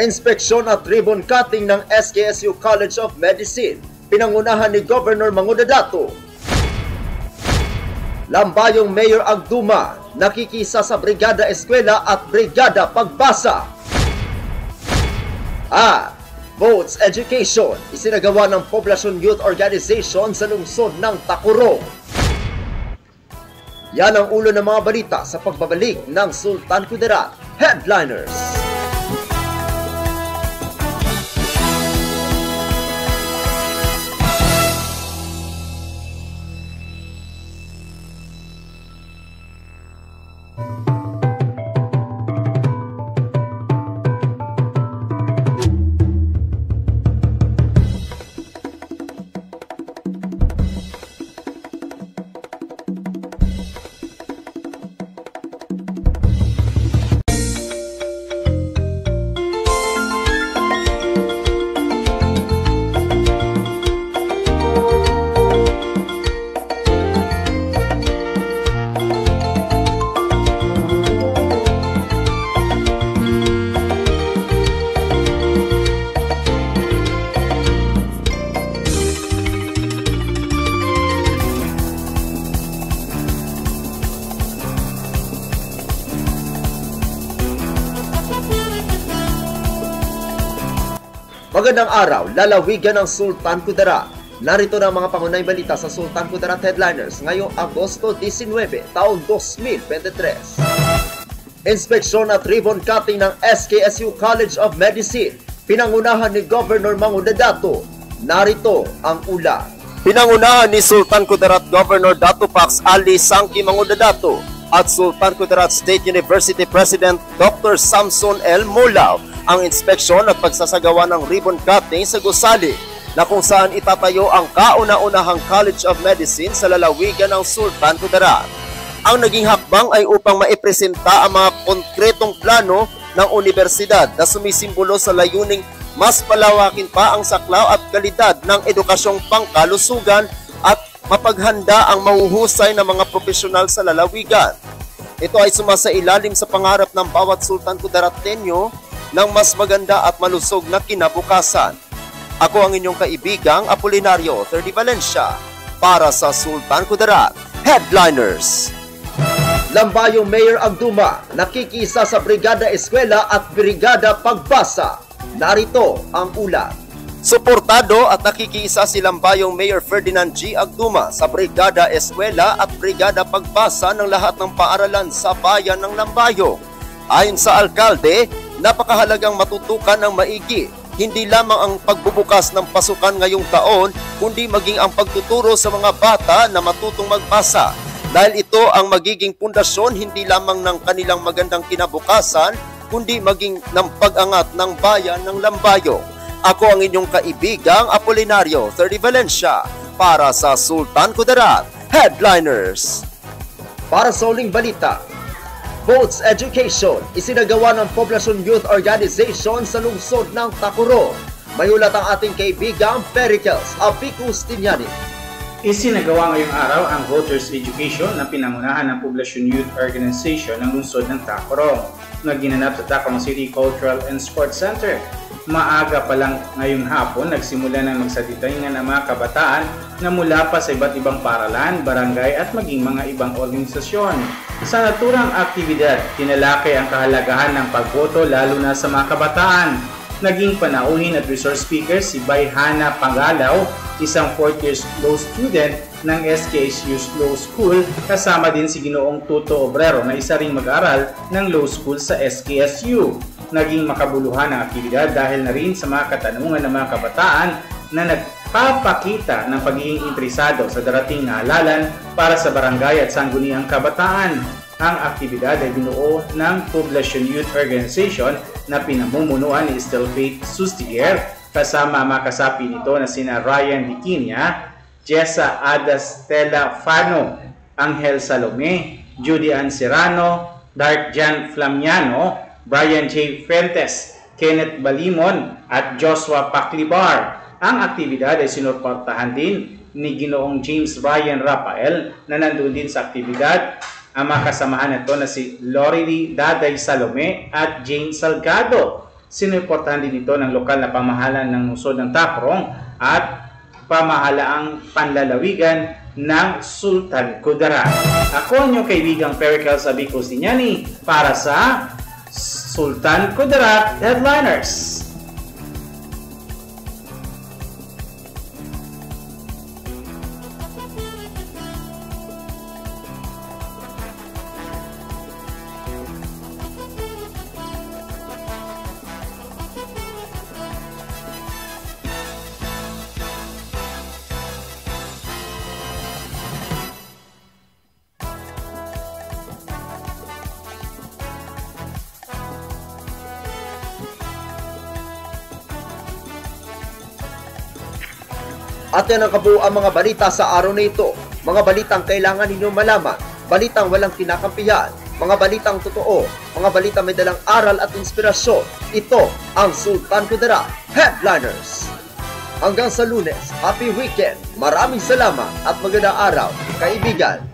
Inspeksyon at ribbon cutting ng SKSU College of Medicine, pinangunahan ni Governor Mangudadato. Lambayong Mayor Agduma, nakikisa sa Brigada Eskwela at Brigada Pagbasa. At Votes Education, isinagawa ng Poblacion Youth Organization sa lungsod ng Tacurong. Yan ang ulo ng mga balita sa pagbabalik ng Sultan Kudarat Headliners. Magandang araw, lalawigan ng Sultan Kudarat. Narito na ang mga pangunahing balita sa Sultan Kudarat Headliners ngayong Agosto 19, taon 2023. Inspeksyon at ribbon cutting ng SKSU College of Medicine, pinangunahan ni Governor Mangudadato. Narito ang ulat. Pinangunahan ni Sultan Kudarat Governor Dato Pax Ali Sangki Mangudadato at Sultan Kudarat State University President Dr. Samson L. Mulao ang inspeksyon at pagsasagawa ng ribbon cutting sa gusali na kung saan itatayo ang kauna-unahang College of Medicine sa lalawigan ng Sultan Kudarat. Ang naging hakbang ay upang maipresenta ang mga konkretong plano ng universidad na sumisimbolo sa layuning mas palawakin pa ang saklaw at kalidad ng edukasyong pangkalusugan at mapaghanda ang mahuhusay na mga profesional sa lalawigan. Ito ay sumasailalim sa pangarap ng bawat Sultan Kudaratenyo ng mas maganda at malusog na kinabukasan. Ako ang inyong kaibigang Apolinario 30 Valencia para sa Sultan Kudarat Headliners. Lambayong Mayor Agduma, nakikisa sa Brigada Eskwela at Brigada Pagbasa. Narito ang ulat. Suportado at nakikiisa si Lambayong Mayor Ferdinand G. Agduma sa Brigada Eskwela at Brigada Pagbasa ng lahat ng paaralan sa bayan ng Lambayong. Ayon sa alkalde, napakahalagang matutukan ng maigi, hindi lamang ang pagbubukas ng pasukan ngayong taon, kundi maging ang pagtuturo sa mga bata na matutong magbasa. Dahil ito ang magiging pundasyon hindi lamang ng kanilang magandang kinabukasan, kundi maging ng pag-angat ng bayan ng Lambayong. Ako ang inyong kaibigang Apolinario 30 Valencia para sa Sultan Kudarat Headliners. Para sa uling balita, Votes Education, isinagawa ng Poblacion Youth Organization sa lungsod ng Tacurong. May ulat ang ating kaibigang Pericles Apicus Tinyani. Isinagawa ngayong araw ang Voters Education na pinangunahan ng Poblacion Youth Organization ng lungsod ng Tacurong na ginanap sa Tacurong City Cultural and Sports Center. Maaga pa lang ngayong hapon, nagsimula ng magsalitain ng mga kabataan na mula pa sa iba't ibang paaralan, barangay at maging mga ibang organisasyon. Sa naturang aktibidad, tinalakay ang kahalagahan ng pagboto lalo na sa mga kabataan. Naging panauhin at resource speaker si Bayhana Pangalaw, isang 4th year law student ng SKSU Law School, kasama din si Ginoong Tuto Obrero na isa ring mag-aaral ng law school sa SKSU. Naging makabuluhan ang aktibidad dahil na rin sa mga katanungan ng mga kabataan na nagpapakita ng pagiging interesado sa darating na halalan para sa barangay at sangguniang kabataan. Ang aktibidad ay binuo ng Poblacion Youth Organization na pinamumunuan ni Estelfaith Sustiger kasama mga kasapi nito na sina Ryan Diquinia, Jessa Ada Stella Fano, Angel Salome, Judy Ann Serrano, Dark Jan Flamiano, Brian J. Fuentes, Kenneth Balimon at Joshua Paclibar. Ang aktibidad ay sinuportahan din ni Ginoong James Ryan Rafael na nandun din sa aktibidad. Ang mga kasamahan nito na si Lorely Daday Salome at Jane Salgado. Sinuportahan din ito ng lokal na pamahalaan ng lungsod ng Tacloban at pamahalaang panlalawigan ng Sultan Kudarat. Ako ang inyong kaibigang Perical Sabico Sinyani para sa Sultan Kudarat Headliners. At yan ang kabuuan mga balita sa araw na ito. Mga balitang kailangan ninyong malaman, balitang walang kinakampihan, mga balitang totoo, mga balitang may dalang aral at inspirasyon. Ito ang Sultan Kudarat Headliners. Hanggang sa Lunes, happy weekend, maraming salamat at magandang araw, kaibigan.